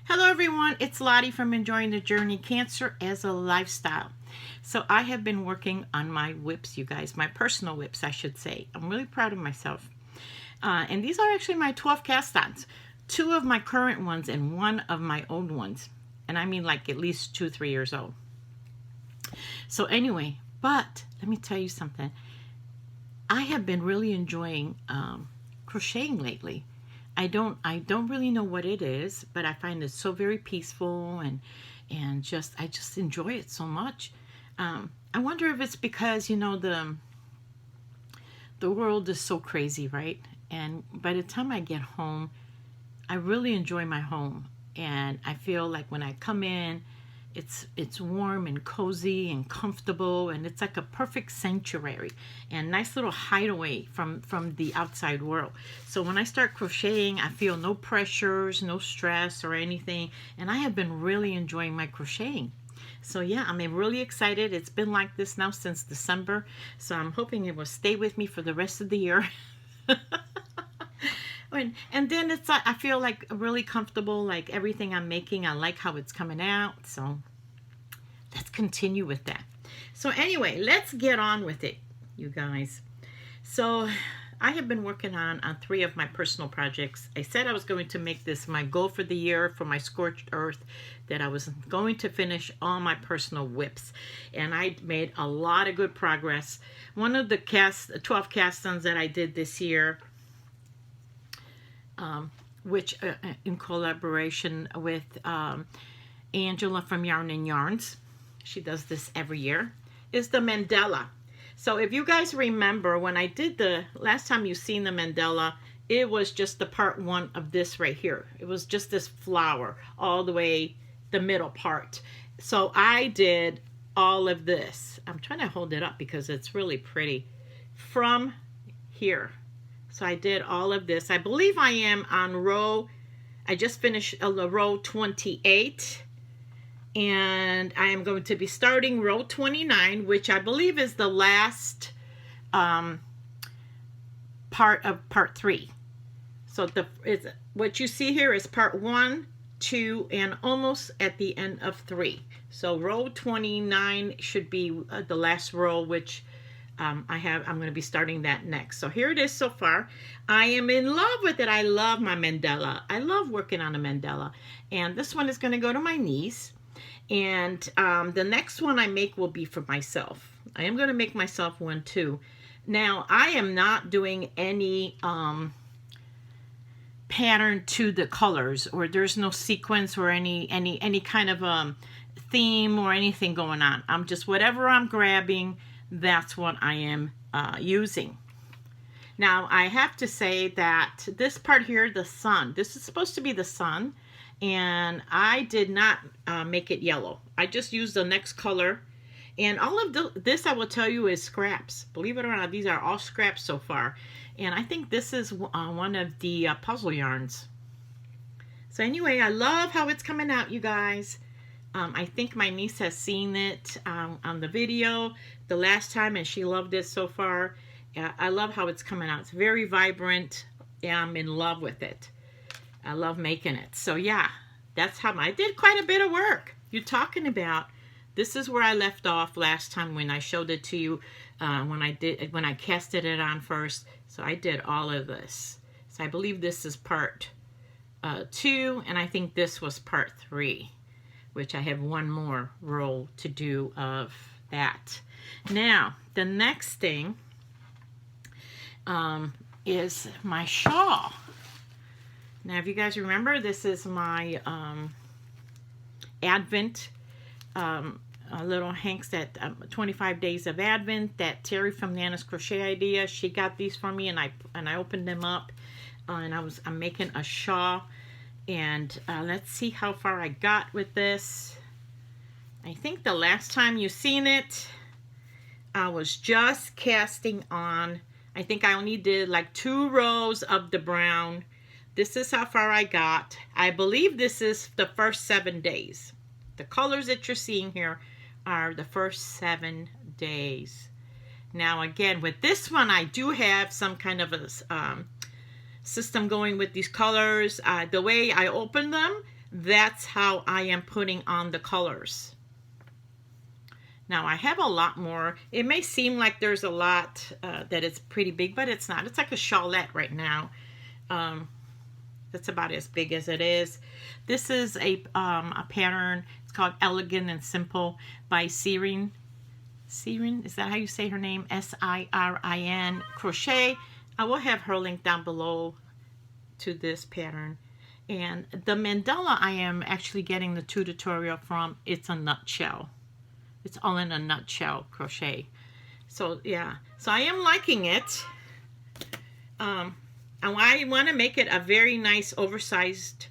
Hello everyone, it's Lottie from Enjoying the Journey, Cancer as a Lifestyle. So I have been working on my whips, you guys, my personal whips, I should say. I'm really proud of myself. And these are actually my 12 cast-ons. 2 of my current ones and 1 of my old ones. And I mean like at least 2-3 years old. So anyway, but let me tell you something. I have been really enjoying crocheting lately. I don't really know what it is, but I find it so very peaceful and I just enjoy it so much. I wonder if it's because, you know, the world is so crazy, right? And by the time I get home, I really enjoy my home, and I feel like when I come in, it's warm and cozy and comfortable, and it's like a perfect sanctuary and nice little hideaway from the outside world. So when I start crocheting, I feel no pressures, no stress or anything, and I have been really enjoying my crocheting. So yeah, I'm really excited. It's been like this now since December, so I'm hoping it will stay with me for the rest of the year. And then it's I feel like really comfortable, like everything I'm making, I like how it's coming out. So let's continue with that. So anyway, let's get on with it, you guys. So I have been working on 3 of my personal projects. I said I was going to make this my goal for the year for my Scorched Earth, that I was going to finish all my personal whips. And I made a lot of good progress. One of the 12 cast-ons that I did this year, which in collaboration with Angela from YarnNyarns, she does this every year, is the Mandela. So if you guys remember, when I did the last time you've seen the Mandela, it was just the part 1 of this right here. It was just this flower all the way the middle part. So I did all of this. I'm trying to hold it up because it's really pretty from here. So I did all of this. I believe I am on I just finished row 28. And I am going to be starting row 29, which I believe is the last part of part 3. So what you see here is part 1, 2, and almost at the end of 3. So row 29 should be the last row, which I'm going to be starting that next. So here it is so far. I am in love with it. I love my Mandela. I love working on a Mandela. And this one is going to go to my niece. And the next one I make will be for myself. I am going to make myself one too. Now, I am not doing any pattern to the colors, or there's no sequence or any kind of theme or anything going on. I'm just, whatever I'm grabbing, that's what I am using. Now, I have to say that this part here, the sun, this is supposed to be the sun, and I did not make it yellow. I just used the next color, and all of this I will tell you is scraps. Believe it or not, these are all scraps so far, and I think this is one of the puzzle yarns. So anyway, I love how it's coming out, you guys. I think my niece has seen it on the video the last time, and she loved it so far. I love how it's coming out. It's very vibrant. Yeah, I'm in love with it. I love making it. So yeah, that's how I did quite a bit of work. You're talking about, this is where I left off last time when I showed it to you, when I casted it on first. So I did all of this. So I believe this is part 2, and I think this was part 3. Which I have one more row to do of that. Now, the next thing is my shawl. Now, if you guys remember, this is my Advent little hanks, that 25 days of Advent that Terry from Nana's Crochet Idea, she got these for me, and I opened them up, and I'm making a shawl. And let's see how far I got with this. I think the last time you seen it, I was just casting on. I think I only did like 2 rows of the brown. This is how far I got. I believe this is the first 7 days. The colors that you're seeing here are the first 7 days. Now again, with this one, I do have some kind of a system going with these colors. The way I open them, that's how I am putting on the colors. Now I have a lot more. It may seem like there's a lot, that it's pretty big, but it's not. It's like a shawlette right now. That's about as big as it is. This is a pattern. It's called Elegant and Simple by Sirin. Sirin, is that how you say her name? S-I-R-I-N Crochet. I will have her link down below to this pattern. And the Mandela I am actually getting the tutorial from. It's a nutshell. It's all in a nutshell crochet. So yeah, so I am liking it. And I want to make it a very nice oversized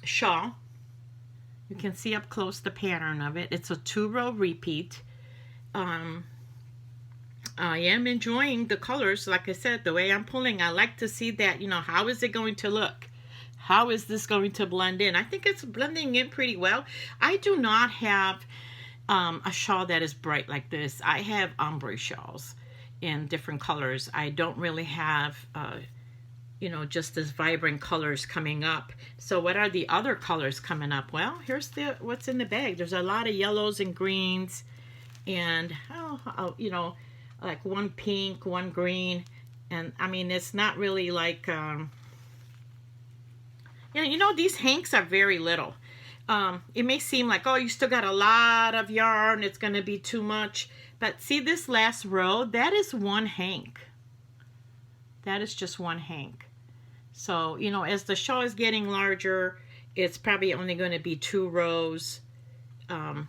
shawl. You can see up close the pattern of it. It's a 2-row repeat. I am enjoying the colors. Like I said, the way I'm pulling, I like to see that, you know, how is it going to look? How is this going to blend in? I think it's blending in pretty well. I do not have a shawl that is bright like this. I have ombre shawls in different colors. I don't really have you know, just as vibrant colors coming up. So what are the other colors coming up? Well, here's what's in the bag. There's a lot of yellows and greens, and you know, like one pink, one green, and I mean, it's not really like you know, these hanks are very little. It may seem like, oh, you still got a lot of yarn, it's going to be too much, but see this last row, that is one hank. That is just one hank. So, you know, as the shawl is getting larger, it's probably only going to be 2 rows, and,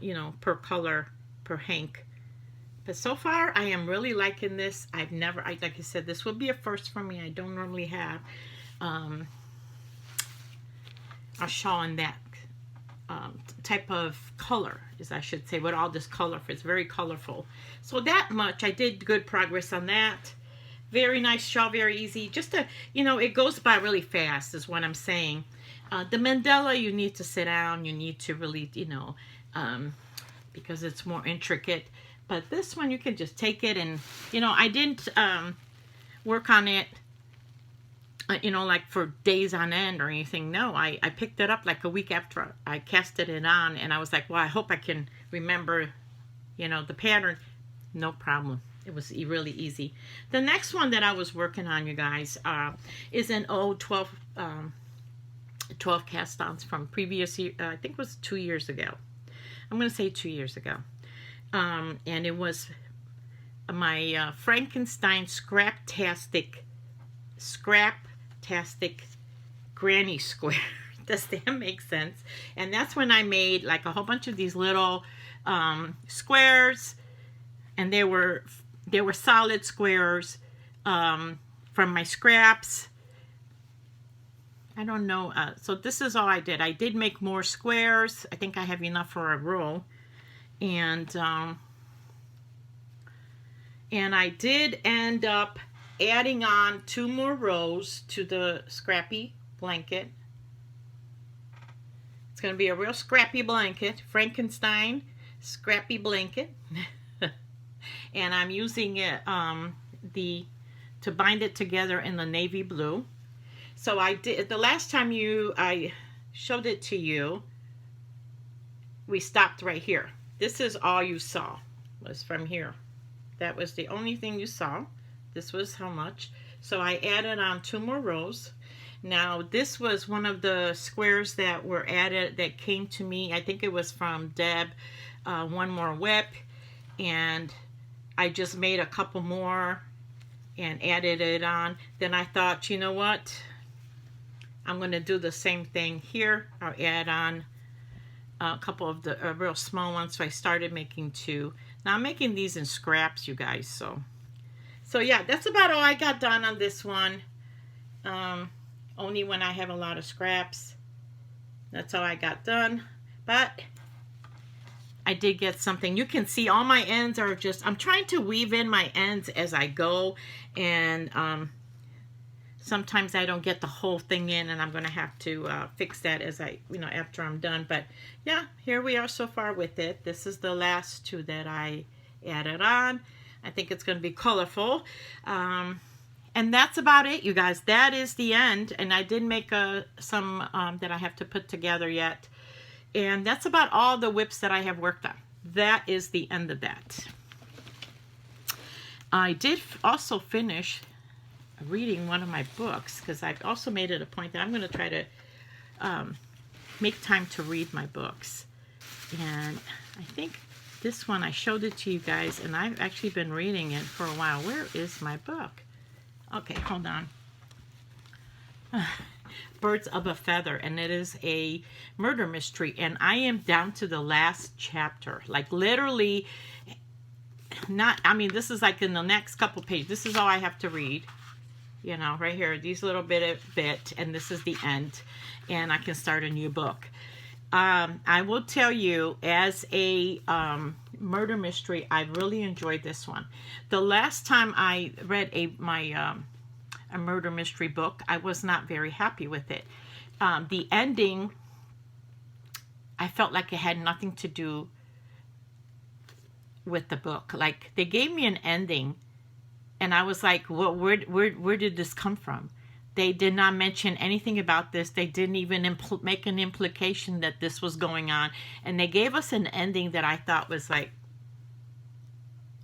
you know, per color, per hank. But so far, I am really liking this. Like I said, this will be a first for me. I don't normally have a shawl in that type of color, as I should say, with all this color. It's very colorful. So that much, I did good progress on that. Very nice shawl, very easy. Just to, you know, it goes by really fast is what I'm saying. The Mandela, you need to sit down. You need to really, you know, because it's more intricate. But this one, you can just take it and, you know, I didn't work on it, you know, like for days on end or anything. No, I picked it up like a week after I casted it on, and I was like, well, I hope I can remember, you know, the pattern. No problem. It was really easy. The next one that I was working on, you guys, is an old 12 cast-ons from previous year. I think it was 2 years ago. I'm going to say 2 years ago. And it was my Frankenstein Scraptastic Granny Square. Does that make sense? And that's when I made like a whole bunch of these little squares, and they were solid squares from my scraps. I don't know. So this is all I did. I did make more squares. I think I have enough for a row. And I did end up adding on 2 more rows to the scrappy blanket. It's going to be a real scrappy blanket, Frankenstein scrappy blanket. And I'm using it to bind it together in the navy blue. So I did the last time I showed it to you, we stopped right here. This is all you saw, was from here. That was the only thing you saw. This was how much. So I added on 2 more rows. Now this was one of the squares that were added, that came to me. I think it was from Deb, One More Whip. And I just made a couple more and added it on. Then I thought, you know what? I'm going to do the same thing here. I'll add on a couple of the real small ones. So I started making 2. Now I'm making these in scraps, you guys. So yeah, that's about all I got done on this one. Only when I have a lot of scraps. That's all I got done. But I did get something. You can see all my ends are just, I'm trying to weave in my ends as I go. And sometimes I don't get the whole thing in, and I'm going to have to fix that as after I'm done. But yeah, here we are so far with it. This is the last 2 that I added on. I think it's going to be colorful. And that's about it, you guys. That is the end. And I did make some that I have to put together yet. And that's about all the whips that I have worked on. That is the end of that. I did also finish reading one of my books, because I've also made it a point that I'm going to try to make time to read my books. And I think this one, I showed it to you guys, and I've actually been reading it for a while. Where is my book? Okay, hold on. Birds of a Feather, and it is a murder mystery, and I am down to the last chapter. Like, literally, not, I mean, this is like in the next couple pages. This is all I have to read. You know, right here, these little bit, and this is the end, and I can start a new book. I will tell you, as a murder mystery, I really enjoyed this one. The last time I read a murder mystery book, I was not very happy with it. The ending, I felt like it had nothing to do with the book. Like, they gave me an ending, and I was like, well, where did this come from? They did not mention anything about this. They didn't even make an implication that this was going on. And they gave us an ending that I thought was like,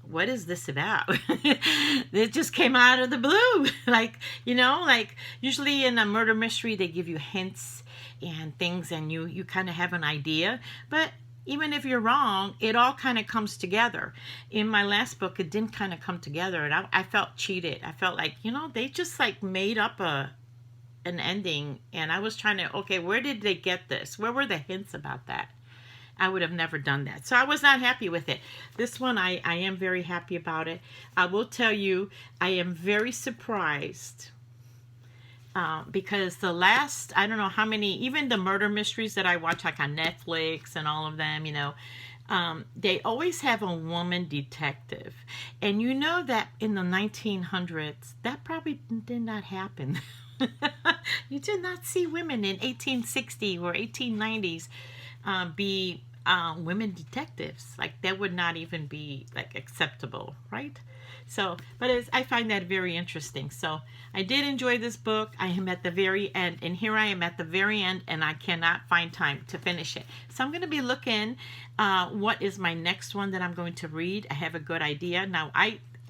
what is this about? It just came out of the blue. Like, you know, like usually in a murder mystery, they give you hints and things, and you kind of have an idea. But even if you're wrong, it all kind of comes together. In my last book, it didn't kind of come together, and I felt cheated. I felt like, you know, they just like made up an ending, and I was trying to, okay, where did they get this? Where were the hints about that? I would have never done that. So I was not happy with it. This one, I am very happy about it. I will tell you, I am very surprised because the last, I don't know how many, even the murder mysteries that I watch, like on Netflix and all of them, you know, they always have a woman detective. And you know that in the 1900s, that probably did not happen. You did not see women in 1860 or 1890s be women detectives. Like, that would not even be like acceptable, right? So, but I find that very interesting. So I did enjoy this book. I am at the very end, and here I am at the very end, and I cannot find time to finish it. So I'm going to be looking what is my next one that I'm going to read. I have a good idea. Now,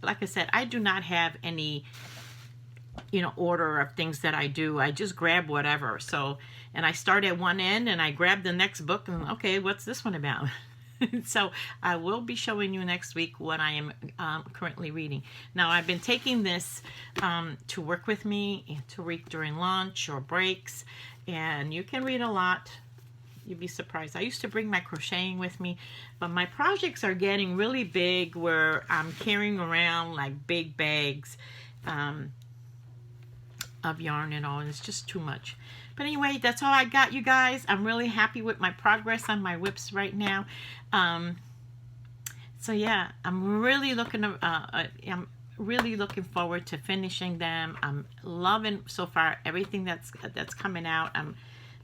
like I said, I do not have any, you know, order of things that I do. I just grab whatever. So, and I start at one end and I grab the next book and, okay, what's this one about? So I will be showing you next week what I am currently reading. Now, I've been taking this to work with me and to read during lunch or breaks, and you can read a lot. You'd be surprised. I used to bring my crocheting with me, but my projects are getting really big where I'm carrying around like big bags of yarn and all, and it's just too much. But anyway, that's all I got, you guys. I'm really happy with my progress on my whips right now. So yeah, I'm really looking forward to finishing them. I'm loving so far everything that's coming out. I'm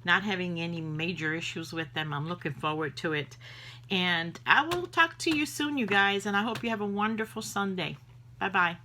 not having any major issues with them. I'm looking forward to it. And I will talk to you soon, you guys, and I hope you have a wonderful Sunday. Bye-bye.